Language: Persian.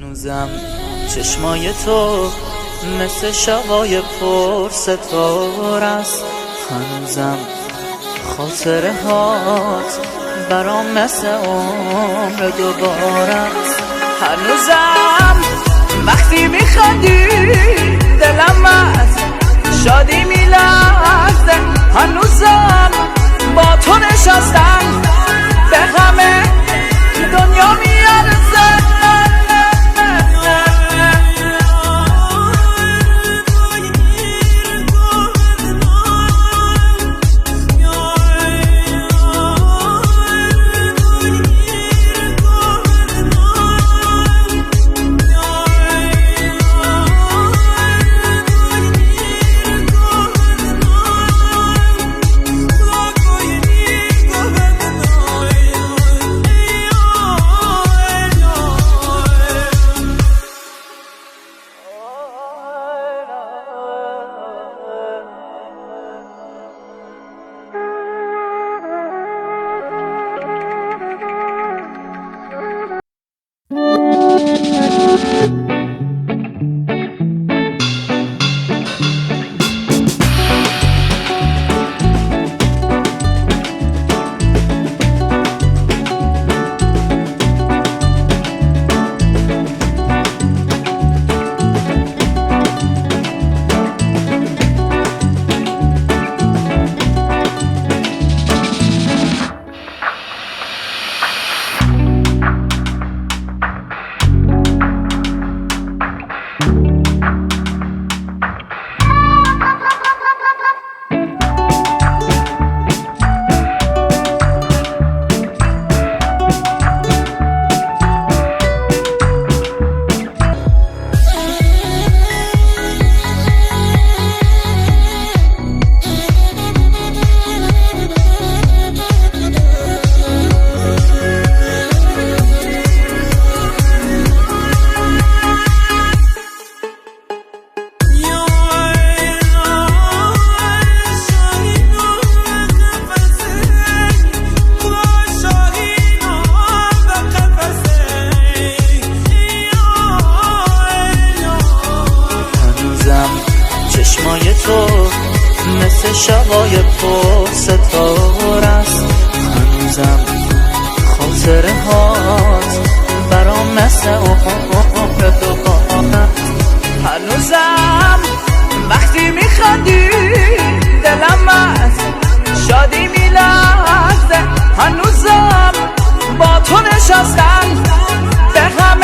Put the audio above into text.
هنوزم چشمای تو مثل شبای پر ستاره است، هنوزم خاطره هات برام مثل عمر دوباره است. هنوزم وقتی میخندی دلم از شادی میلرزه، هنوزم با تو نشستم به همه دنیا میارزه. چشمای تو مثل شبای پر ستاره است، هنوزم خاطره هات برام مثل عمر دوباره. هنوزم وقتی میخندی دلم از شادی میلرزه، هنوزم با تو نشستم به هم